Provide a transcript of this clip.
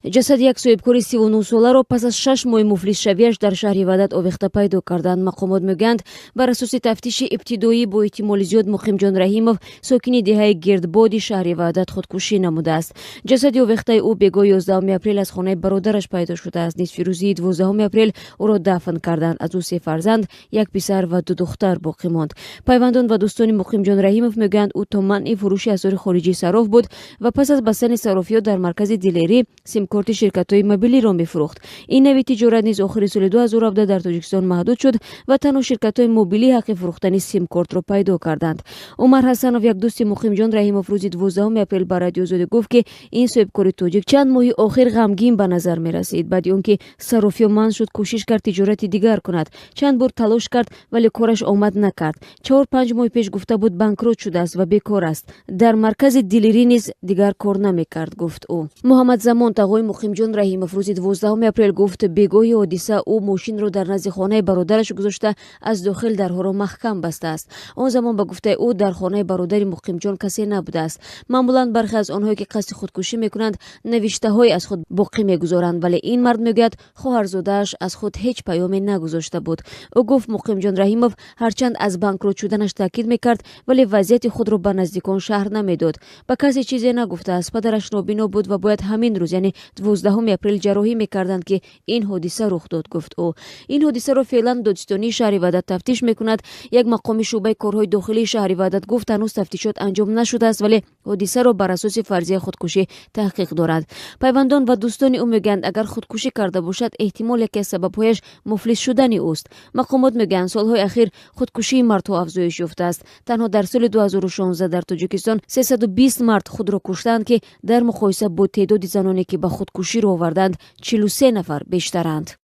ҷасади як соҳибкори 39 соларо пас аз 6 моҳи муфлисшавиаш дар шаҳри Ваҳдад овехта пайдо карданд. Мақомот мегӯянд бар асоси тафтиши ибтидоӣ бо эҳтимоли зиёд Муқимҷон Раҳимов сокини деҳаи Гирдбоди шаҳри Ваҳдад худкушӣ намудааст. Ҷасади овехтаи ӯ бегоҳи 11 апрел аз хонаи бародараш пайдо шудааст. Нисфи рӯзии 12 апрел ӯро дафн карданд. Аз ӯ 3 фарзанд, як писар ва 2 духтар боқӣ монд. Пайвандон ва дӯстони Муқимҷон Раҳимов мегӯянд ӯ то манъи фурӯши асъори хориҷӣ сароф буд ва пас аз бастани сарофиёт дар маркази дилерӣ симкорти ширкатҳои мобилиро мефурӯхт. Ин нави тиҷорат низ охири соли 2017 дар Тоҷикистон маҳдуд шуд ва танҳо ширкатҳои мобилӣ ҳаққи фурӯхтани симкортро пайдо карданд. Умар Ҳасанов, як дӯсти Муқимҷон Раҳимов, рӯзи 12 апрел ба Радиои Озодӣ гуфт, ки ин соҳибкори тоҷик чанд моҳи охир ғамгин ба назар мерасид. Баъди он ки сарофиё манъ шуд, кӯшиш кард тиҷорати дигар кунад. Чанд бор талош кард, вале кораш омад накард. 4-5 моҳи пеш гуфта буд банкрот шудааст ва бекор аст. Дар маркази дилерӣ низ дигар кор намекард, гуфт ӯ. Муҳаммад Замон, тағои Муқимҷон Раҳимов, рӯзи 12 апрел гуфт, бегоҳи ҳодиса ӯ мошинро дар назди хонаи бародараш гузошта аз дохил дарҳоро маҳкам бастааст. Он замон ба гуфтаи ӯ дар хонаи бародари Муқимҷон касе набудааст. Маъмулан бархе аз онҳое ки қасди худкушӣ мекунанд навиштаҳое аз худ боқӣ мегузоранд, вале ин мард мегӯяд хоҳарзодааш аз худ ҳеҷ паёме нагузошта буд. Ӯ гуфт Муқимҷон Раҳимов ҳарчанд аз банкрот шуданаш таъкид мекард, вале вазъияти худро ба наздикон шаҳр намедод. Ба касе чизе нагуфтааст. Падараш нобино буд ва бояд ҳамин рӯз, яъне 12 апрел ҷарроҳӣ мекарданд, ки ин ҳодиса рух дод, гуфт ӯ. Ин ҳодисаро феълан додистонии шаҳри Ваҳдад тафтиш мекунад. Як мақоми шуъбаи корҳои дохилии шаҳри Ваҳдад гуфт, ҳанӯз тафтишот анҷом нашудааст, вале ҳодисаро бар асоси фарзия худкушӣ таҳқиқ дорад. Пайвандон ва дӯстони ӯ мегӯянд, агар худкушӣ карда бошад, эҳтимол яке аз сабабҳояш муфлис шудани ӯст. Мақомот мегӯянд, солҳои ахир худкушии мардҳо афзоиш ёфтааст. Танҳо дар соли 2016 дар Тоҷикистон 320 мард худро куштанд, ки дар муқоиса бо теъдоди заноне ки ба худкушӣ роҳ оварданд 43 нафар бештаранд.